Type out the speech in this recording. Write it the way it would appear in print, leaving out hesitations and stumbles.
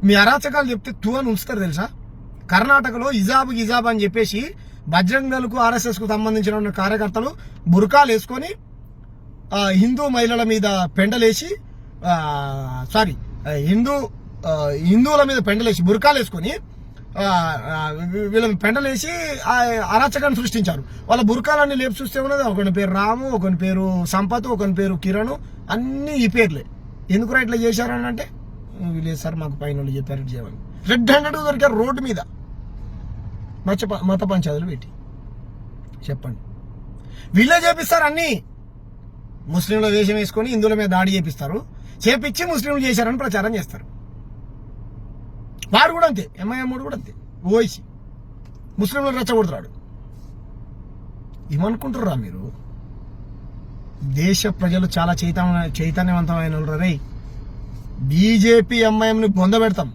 మీ అరాచకాలు చెప్తే తూ అని ఉంచుతారు తెలుసా. కర్ణాటకలో హిజాబ్ అని చెప్పేసి బజరంగ్ దళకు ఆర్ఎస్ఎస్ కు సంబంధించిన కార్యకర్తలు బుర్కాలు వేసుకొని హిందూ మహిళల మీద పెండలేసి హిందువుల మీద పెండలేసి బుర్కాలు వేసుకొని వీళ్ళని పెండలేసి అరాచకాన్ని సృష్టించారు. వాళ్ళ బుర్కాలన్నీ లేపు చూస్తే ఉన్నది ఒకని పేరు రాము, ఒకని పేరు సంపత్, ఒకని పేరు కిరణ్, అన్ని ఈ పేర్లే. ఎందుకు ఇట్లా చేశారని అంటే లేదు సార్ మాకు పైన వాళ్ళు చెప్పారు ఇట్లా చేయమని. రెడ్ హ్యాండెడ్ దొరికారు రోడ్డు మీద మత పంచాయతీలు పెట్టి. చెప్పండి, వీళ్ళే చేపిస్తారు అన్ని. ముస్లింల వేషం వేసుకొని హిందువుల మీద దాడి చేపిస్తారు, చేపించి ముస్లింలు చేశారని ప్రచారం చేస్తారు. వాడు కూడా అంతే, ఎంఐఎం కూడా అంతే, ఓవైసీ ముస్లింలు రెచ్చగొడుతున్నాడు. ఏమనుకుంటుర్రా మీరు? దేశ ప్రజలు చాలా చైతన్యవంతమైన రే. బీజేపీ ఎంఐఎంని బొందబెడతాం.